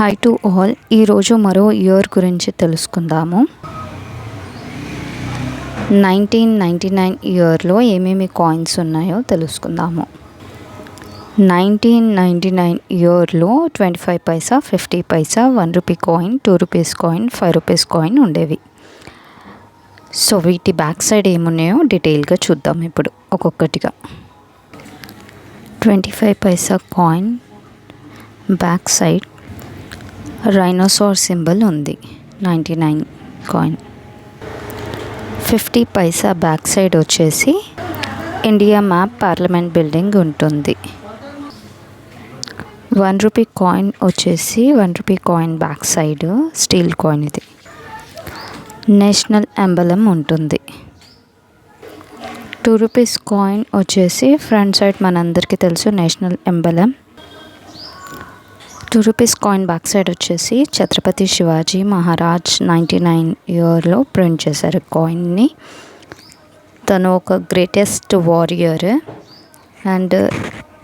Hi to all. ఈరోజు మరో year గురించి తెలుసుకుందాము. 1999 ఇయర్లో ఏమేమి కాయిన్స్ ఉన్నాయో తెలుసుకుందాము. 1999 ఇయర్లో 25 పైసా, 50 పైసా, 1 rupee coin, 2 rupees coin, 5 rupees coin ఉండేవి. సో వీటి బ్యాక్ సైడ్ ఏమున్నాయో డీటెయిల్గా చూద్దాం ఇప్పుడు ఒక్కొక్కటిగా. 25 పైసా కాయిన్ బ్యాక్ సైడ్ రైనోసార్ సింబల్ ఉంది. 99 కాయిన్. 50 పైసా బ్యాక్ సైడ్ వచ్చేసి ఇండియా మ్యాప్, పార్లమెంట్ బిల్డింగ్ ఉంటుంది. 1 రూపీ కాయిన్ వచ్చేసి 1 rupee coin back side steel coin, ఇది నేషనల్ ఎంబలం ఉంటుంది. 2 రూపీస్ కాయిన్ వచ్చేసి ఫ్రంట్ సైడ్ మనందరికీ తెలుసు national emblem. 2 rupees coin back side వచ్చేసి ఛత్రపతి శివాజీ మహారాజ్ 99 ఇయర్లో ప్రింట్ చేశారు కాయిన్ని. తను ఒక గ్రేటెస్ట్ వారియర్ అండ్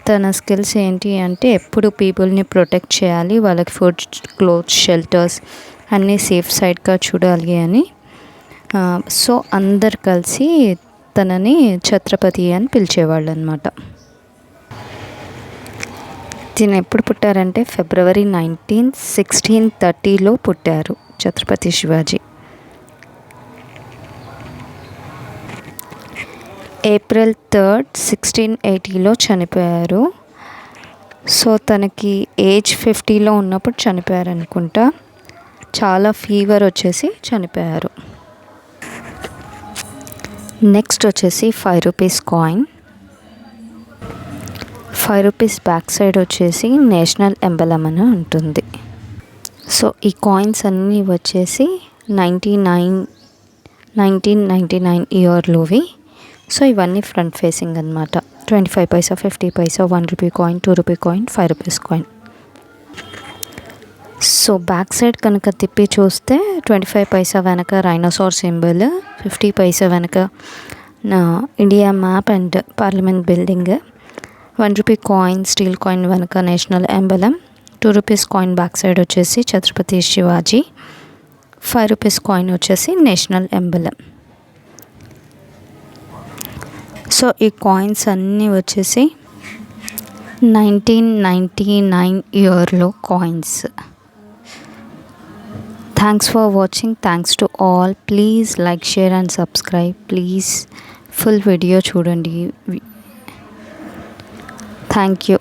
తన స్కిల్స్ ఏంటి అంటే ఎప్పుడు పీపుల్ని ప్రొటెక్ట్ చేయాలి, వాళ్ళకి ఫుడ్, క్లోత్స్, షెల్టర్స్ అన్నీ సేఫ్ సైడ్గా చూడాలి అని. సో అందరు కలిసి తనని ఛత్రపతి అని పిలిచేవాళ్ళు అనమాట. ఈయన ఎప్పుడు పుట్టారంటే ఫిబ్రవరి 19, 1630లో పుట్టారు ఛత్రపతి శివాజీ. ఏప్రిల్ 3, 1680లో చనిపోయారు. సో తనకి ఏజ్ 50లో ఉన్నప్పుడు చనిపోయారు అనుకుంటా. చాలా ఫీవర్ వచ్చేసి చనిపోయారు. నెక్స్ట్ వచ్చేసి 5 rupees coin. 5 rupees back side వచ్చేసి నేషనల్ ఎంబలం అని ఉంటుంది. సో ఈ కాయిన్స్ అన్నీ వచ్చేసి 1999 ఇయర్లోవి. సో ఇవన్నీ ఫ్రంట్ ఫేసింగ్ అనమాట. 25 పైసా, 50 పైసా, 1 rupee coin, 2 rupee coin, 5 rupees coin. So back side కనుక తిప్పి చూస్తే 25 పైసా వెనక రైనోసార్ సింబల్, 50 పైసా వెనక India map and parliament building, 1 rupee coin steel coin వెనక national emblem, 2 rupees coin back side వచ్చేసి ఛత్రపతి శివాజీ, 5 రూపీస్ కాయిన్ వచ్చేసి నేషనల్ ఎంబలం. సో ఈ కాయిన్స్ అన్నీ వచ్చేసి 1999 ఇయర్లో coins. Thanks for watching. Thanks to all. Please like, share and subscribe. Please full video చూడండి. Thank you.